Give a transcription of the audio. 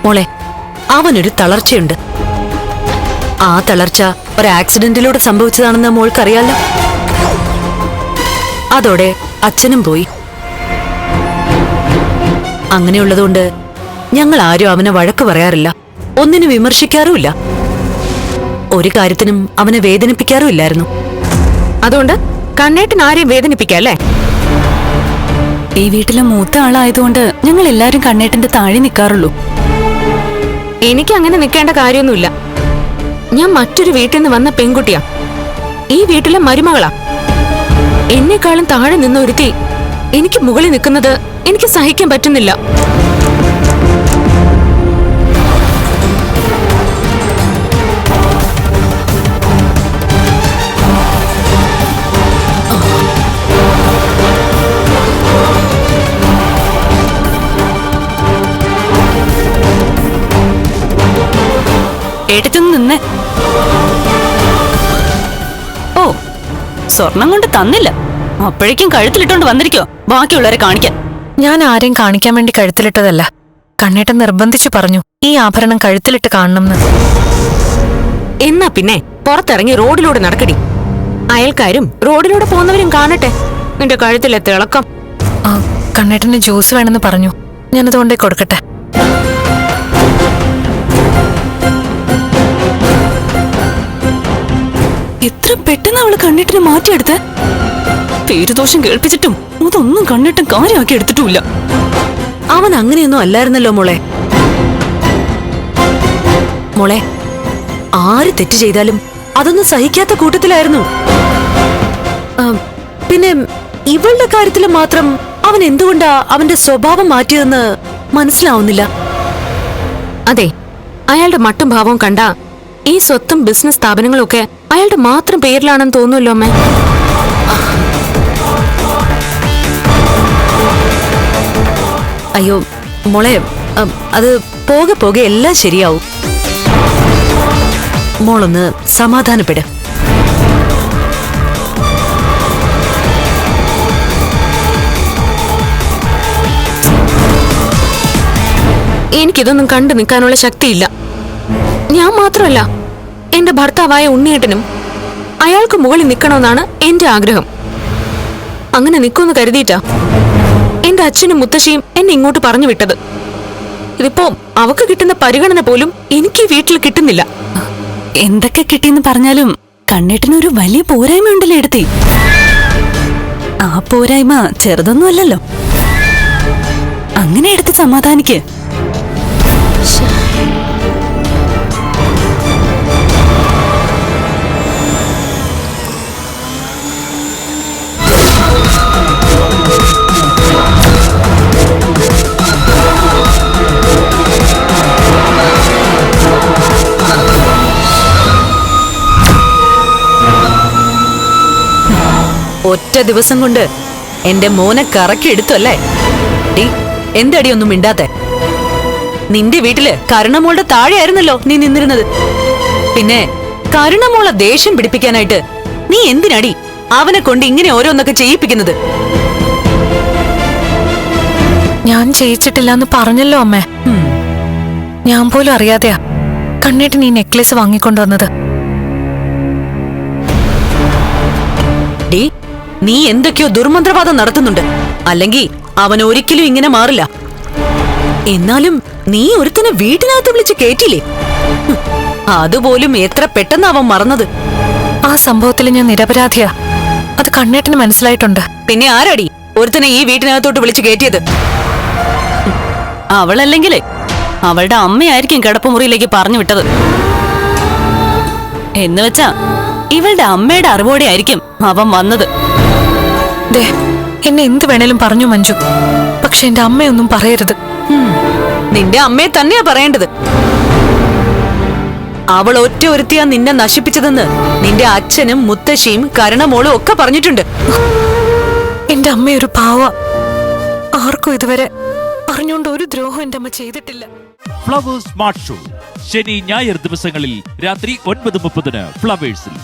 മോളെ, അവനൊരു തളർച്ചയുണ്ട്. ആ തളർച്ച ഒരു ആക്സിഡന്റിലൂടെ സംഭവിച്ചതാണെന്ന് മോൾക്കറിയാലോ. അതോടെ അച്ഛനും പോയി. അങ്ങനെയുള്ളതുകൊണ്ട് ഞങ്ങൾ ആരും അവനെ വഴക്ക് പറയാറില്ല, ഒന്നിനും വിമർശിക്കാറുമില്ല, ഒരു കാര്യത്തിനും അവനെ വേദനിപ്പിക്കാറുമില്ലായിരുന്നു. അതുകൊണ്ട് കണ്ണേട്ടൻ ആരെയും വേദനിപ്പിക്കല്ലേ? ഈ വീട്ടിലെ മൂത്ത ആളായതുകൊണ്ട് ഞങ്ങൾ എല്ലാരും കണ്ണേട്ടന്റെ താഴെ നിൽക്കാറുള്ളൂ. എനിക്ക് അങ്ങനെ നിൽക്കേണ്ട കാര്യമൊന്നുമില്ല. ഞാൻ മറ്റൊരു വീട്ടിൽ നിന്ന് വന്ന പെൺകുട്ടിയാ, ഈ വീട്ടിലെ മരുമകളാ. എന്നെക്കാളും താഴെ നിന്ന് ഒരുത്തി എനിക്ക് മുകളിൽ നിൽക്കുന്നത് എനിക്ക് സഹിക്കാൻ പറ്റുന്നില്ല. കേട്ടിട്ടൊന്ന് നിന്നേ. ഓ, സ്വർണം കൊണ്ട് തന്നില്ല, അപ്പോഴേക്കും കഴുത്തിലിട്ടോണ്ട് വന്നിരിക്കോ ബാക്കിയുള്ളവരെ കാണിക്കാൻ. ഞാൻ ആരെയും കാണിക്കാൻ വേണ്ടി കഴുത്തിലിട്ടതല്ല. കണ്ണേട്ടൻ നിർബന്ധിച്ചു പറഞ്ഞു ഈ ആഭരണം കഴുത്തിലിട്ട് കാണണമെന്ന്. എന്നാ പിന്നെ പുറത്തിറങ്ങി റോഡിലൂടെ നടക്കടി. അയൽക്കാരും റോഡിലൂടെ പോകുന്നവരും കാണട്ടെ നിന്റെ കഴുത്തിലെ തിളക്കം. കണ്ണേട്ടന് ജ്യൂസ് വേണമെന്ന് പറഞ്ഞു, ഞാനത് കൊണ്ടേ കൊടുക്കട്ടെ. എത്ര പെട്ടെന്ന് അവള് കണ്ണേട്ടിനെ മാറ്റിയെടുത്ത്. പേരുദോഷം കേൾപ്പിച്ചിട്ടും അതൊന്നും കണ്ണേട്ടൻ കാര്യമാക്കി എടുത്തിട്ടുമില്ല. അവൻ അങ്ങനെയൊന്നും അല്ലായിരുന്നല്ലോ മോളെ. മോളെ, ആര് തെറ്റ് ചെയ്താലും അതൊന്നും സഹിക്കാത്ത കൂട്ടത്തിലായിരുന്നു. പിന്നെ ഇവളുടെ കാര്യത്തിൽ മാത്രം അവൻ എന്തുകൊണ്ടാ അവന്റെ സ്വഭാവം മാറ്റിയതെന്ന് മനസ്സിലാവുന്നില്ല. അതെ, അയാളുടെ മട്ടും ഭാവവും കണ്ട ഈ സ്വത്തും ബിസിനസ് സ്ഥാപനങ്ങളും ഒക്കെ അയാളുടെ മാത്രം പേരിലാണെന്ന് തോന്നുമല്ലോ അമ്മേ. അയ്യോ മോളെ, അത് പോകെ പോകെ എല്ലാം ശരിയാവും. മോളൊന്ന് സമാധാനപ്പെട്. എനിക്കിതൊന്നും കണ്ടു നിൽക്കാനുള്ള ശക്തിയില്ല. ഞാൻ മാത്രമല്ല, എന്റെ ഭർത്താവായ ഉണ്ണിയേട്ടനും അയാൾക്ക് മുകളിൽ നിൽക്കണമെന്നാണ് എന്റെ ആഗ്രഹം. അങ്ങനെ നിൽക്കുമെന്ന് കരുതിയിട്ടാ എന്റെ അച്ഛനും മുത്തശ്ശിയും എന്നെ ഇങ്ങോട്ട് പറഞ്ഞു വിട്ടത്. ഇതിപ്പോ അവക്ക് കിട്ടുന്ന പരിഗണന പോലും എനിക്ക് ഈ വീട്ടിൽ കിട്ടുന്നില്ല. എന്തൊക്കെ കിട്ടിയെന്ന് പറഞ്ഞാലും കണ്ണേട്ടനൊരു വലിയ പോരായ്മ ഉണ്ടല്ലോ എടുത്തി. ആ പോരായ്മ ചെറുതൊന്നുമല്ലല്ലോ. അങ്ങനെ എടുത്ത് സമാധാനിക്ക്. ഒറ്റ ദിവസം കൊണ്ട് എന്റെ മോനെ കറക്കി എടുത്തല്ലേ? എന്റെ അടിയൊന്നും മിണ്ടാത്തെ. നിന്റെ വീട്ടില് കരുണമോളുടെ താഴെയായിരുന്നല്ലോ നീ നിന്നിരുന്നത്. പിന്നെ കരുണമോളെ ദേഷ്യം പിടിപ്പിക്കാനായിട്ട് നീ എന്തിനടി അവനെ കൊണ്ട് ഇങ്ങനെ ഓരോന്നൊക്കെ ചെയ്യിപ്പിക്കുന്നത്? ഞാൻ ചെയ്യിച്ചിട്ടില്ല പറഞ്ഞല്ലോ അമ്മേ. ഞാൻ പോലും അറിയാതെയാ കണ്ണേട്ടൻ ഈ നെക്ലേസ് വാങ്ങിക്കൊണ്ടുവന്നത്. നീ എന്തൊക്കെയോ ദുർമന്ത്രവാദം നടത്തുന്നുണ്ട്, അല്ലെങ്കിൽ അവൻ ഒരിക്കലും ഇങ്ങനെ മാറില്ല. എന്നാലും നീ ഒരുത്തനെ വീട്ടിനകത്ത് വിളിച്ച് കേറ്റില്ലേ? അതുപോലും എത്ര പെട്ടെന്ന് അവൻ മറന്നത്. ആ സംഭവത്തിൽ ഞാൻ നിരപരാധിയാ, അത് കണ്ണേട്ടന് മനസ്സിലായിട്ടുണ്ട്. പിന്നെ ആരടി ഒരുത്തനെ ഈ വീട്ടിനകത്തോട്ട് വിളിച്ച് കേറ്റിയത്? അവളല്ലെങ്കിലേ അവളുടെ അമ്മയായിരിക്കും കിടപ്പുമുറിയിലേക്ക് പറഞ്ഞു വിട്ടത്. എന്നുവെച്ചാ ഇവളുടെ അമ്മയുടെ അറിവോടെ ആയിരിക്കും അവൻ വന്നത്. ദേ, എന്നെ എന്ത് വേണേലും പറഞ്ഞു മഞ്ജു, പക്ഷെ എന്റെ അമ്മയൊന്നും പറയരുത്. നിന്റെ അമ്മയെ തന്നെയാ പറയേണ്ടത്. അവൾ ഒറ്റ ഒരുത്തിയാ നിന്നെ നശിപ്പിച്ചതെന്ന് നിന്റെ അച്ഛനും മുത്തശ്ശിയും കരുണമോളും ഒക്കെ പറഞ്ഞിട്ടുണ്ട്. എന്റെ അമ്മയൊരു പാവ. ആർക്കും ഇതുവരെ അറിഞ്ഞുകൊണ്ട് ഒരു ദ്രോഹം എന്റെ അമ്മ ചെയ്തിട്ടില്ല. ഫ്ലവേഴ്സ് സ്മാർട്ട് ഷോ ശനി ഞായർ ദിവസങ്ങളിൽ രാത്രി 9:30 ഫ്ലവേഴ്സിൽ.